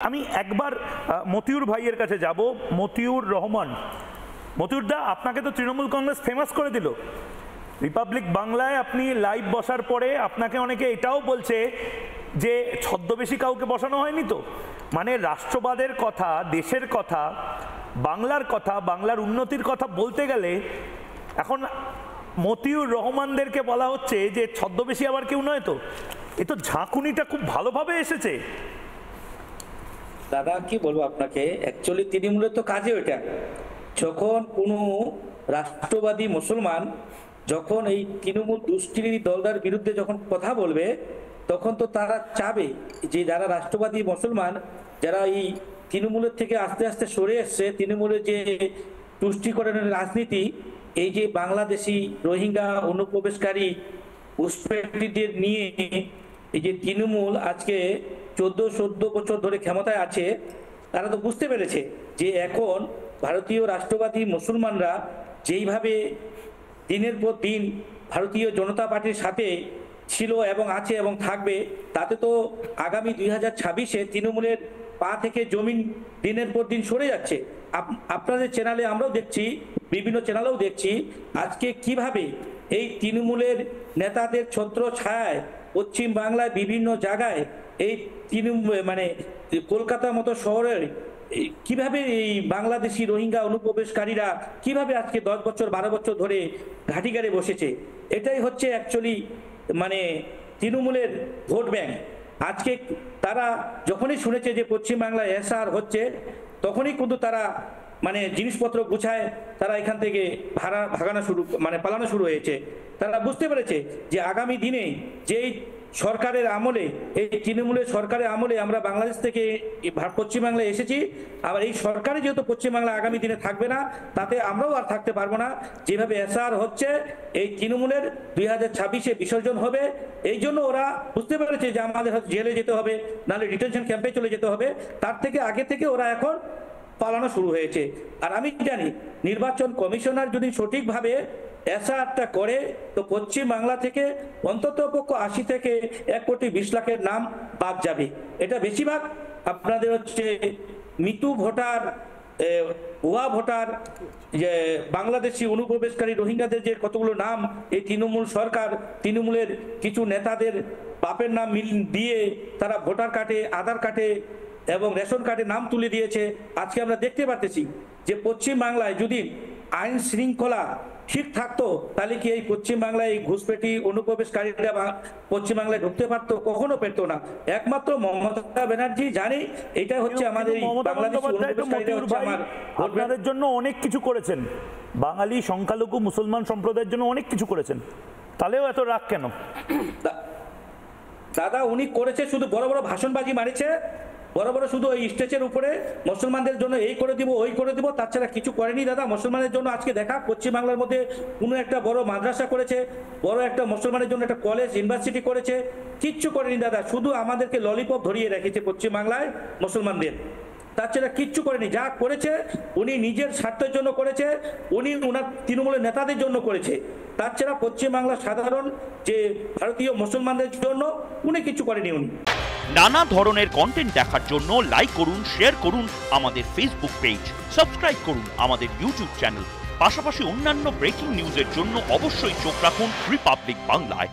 আমি একবার মতিউর ভাইয়ের কাছে যাব। মতিউর রহমান, মতিউর দা, আপনাকে তো তৃণমূল কংগ্রেস ফেমাস করে দিল রিপাবলিক বাংলায়। আপনি লাইভ বসার পরে আপনাকে অনেকে এটাও বলছে যে ছদ্মবেশী কাউকে বসানো হয়নি তো, মানে রাষ্ট্রবাদের কথা, দেশের কথা, বাংলার কথা, বাংলার উন্নতির কথা বলতে গেলে এখন মতিউর রহমানদেরকে বলা হচ্ছে যে ছদ্মবেশী আবার কেউ নয় তো। এ তো ঝাঁকুনিটা খুব ভালোভাবে এসেছে। দাদা কি বলবো আপনাকে, অ্যাকচুয়ালি তৃণমূলের তো কাজে ওইটা, যখন কোনো রাষ্ট্রবাদী মুসলমান যখন এই তৃণমূল দুষ্কৃতী দলদার বিরুদ্ধে যখন কথা বলবে, তখন তো তারা চাবে যে যারা রাষ্ট্রবাদী মুসলমান, যারা এই তৃণমূলের থেকে আস্তে আস্তে সরে এসছে, তৃণমূলের যে তুষ্টিকরণের রাজনীতি, এই যে বাংলাদেশি রোহিঙ্গা অনুপ্রবেশকারী ঘুষপেট্টিদের নিয়ে এই যে তৃণমূল আজকে 14 বছর ধরে ক্ষমতায় আছে, তারা তো বুঝতে পেরেছে যে এখন ভারতীয় রাষ্ট্রবাদী মুসলমানরা যেইভাবে দিনের পর দিন ভারতীয় জনতা পার্টির সাথে ছিল এবং আছে এবং থাকবে, তাতে তো আগামী 2026-এ তৃণমূলের পা থেকে জমিন দিনের পর দিন সরে যাচ্ছে। আপনাদের চ্যানেলে আমরাও দেখছি, বিভিন্ন চ্যানেলেও দেখছি আজকে কিভাবে এই তৃণমূলের নেতাদের ছত্র ছায়ায় পশ্চিম বাংলায় বিভিন্ন জায়গায় এই মানে কলকাতার মতো শহরে কিভাবে এই বাংলাদেশি রোহিঙ্গা অনুপ্রবেশকারীরা কিভাবে আজকে 10 বছর 12 বছর ধরে ঘাঁটি গেড়ে বসেছে। এটাই হচ্ছে অ্যাকচুয়ালি মানে তৃণমূলের ভোট ব্যাংক। আজকে তারা যখনই শুনেছে যে পশ্চিমবাংলায় এসআর হচ্ছে, তখনই কিন্তু তারা মানে জিনিসপত্র গুছায় তারা এখান থেকে পালানো শুরু হয়েছে। তারা বুঝতে পেরেছে যে আগামী দিনে যেই সরকারের আমলে, এই তৃণমূলের সরকারের আমলে আমরা বাংলাদেশ থেকে পশ্চিমবাংলায় এসেছি, আবার এই সরকারে যেহেতু পশ্চিমবাংলা আগামী দিনে থাকবে না, তাতে আমরাও আর থাকতে পারবো না। যেভাবে এসআর হচ্ছে, এই তৃণমূলের 2026-এ বিসর্জন হবে। এই জন্য ওরা বুঝতে পেরেছে যে আমাদের জেলে যেতে হবে, নাহলে ডিটেনশন ক্যাম্পে চলে যেতে হবে। তার থেকে আগে থেকে ওরা এখন পালানো শুরু হয়েছে। আর আমি জানি নির্বাচন কমিশনার যদি সঠিকভাবে এসআরটা করে, তো পশ্চিম বাংলা থেকে অন্তত পক্ষ 80 থেকে 1,20,00,000-এর নাম বাদ যাবে। এটা বেশিরভাগ আপনাদের হচ্ছে মৃত্যু ভোটার, ভুয়া ভোটার, যে বাংলাদেশি অনুপ্রবেশকারী রোহিঙ্গাদের যে কতগুলো নাম এই তৃণমূল সরকার, তৃণমূলের কিছু নেতাদের বাপের নাম দিয়ে তারা ভোটার কার্ডে, আধার কার্ডে এবং রেশন কার্ডে নাম তুলে দিয়েছে। আজকে আমরা দেখতে পাচ্ছি যে পশ্চিম বাংলায় যদি আইন শৃঙ্খলা ঠিক থাকতো, তাহলে কি এই পশ্চিমবাংলায় এই ঘুষপেটি অনুপ্রবেশকারীরা পশ্চিমবাংলায় ঢুকতে পারতো? কখনো পেতো না। একমাত্র মমতা ব্যানার্জি জানে এটা হচ্ছে আমাদের আপনাদের জন্য অনেক কিছু করেছেন, বাঙালি সংখ্যালঘু মুসলমান সম্প্রদায়ের জন্য অনেক কিছু করেছেন, তাহলেও এত রাগ কেন? দাদা উনি করেছে, শুধু বড় বড় ভাষণবাজি মারিছে, বড় বড় শুধু ওই স্টেজের উপরে মুসলমানদের জন্য এই করে দিব, ওই করে দিব, তাছাড়া কিছু করেনি। দাদা মুসলমানের জন্য আজকে দেখা পশ্চিমবাংলার মধ্যে কোনো একটা বড় মাদ্রাসা করেছে, বড় একটা মুসলমানের জন্য একটা কলেজ ইউনিভার্সিটি করেছে, কিচ্ছু করেনি দাদা। শুধু আমাদেরকে ললিপপ ধরিয়ে রেখেছে পশ্চিমবাংলায় মুসলমানদের, তাছাড়া কিচ্ছু করেনি। যা করেছে উনি নিজের স্বার্থের জন্য করেছে, উনি ওনার তৃণমূলের নেতাদের জন্য করেছে। তাছাড়া পশ্চিমবাংলার সাধারণ যে ভারতীয় মুসলমানদের জন্য উনি কিছু করেনি। উনি নানা ধরনের কন্টেন্ট দেখার জন্য লাইক করুন, শেয়ার করুন আমাদের ফেসবুক পেজ, সাবস্ক্রাইব করুন আমাদের ইউটিউব চ্যানেল। পাশাপাশি অন্যান্য ব্রেকিং নিউজের জন্য অবশ্যই চোখ রাখুন রিপাবলিক বাংলায়।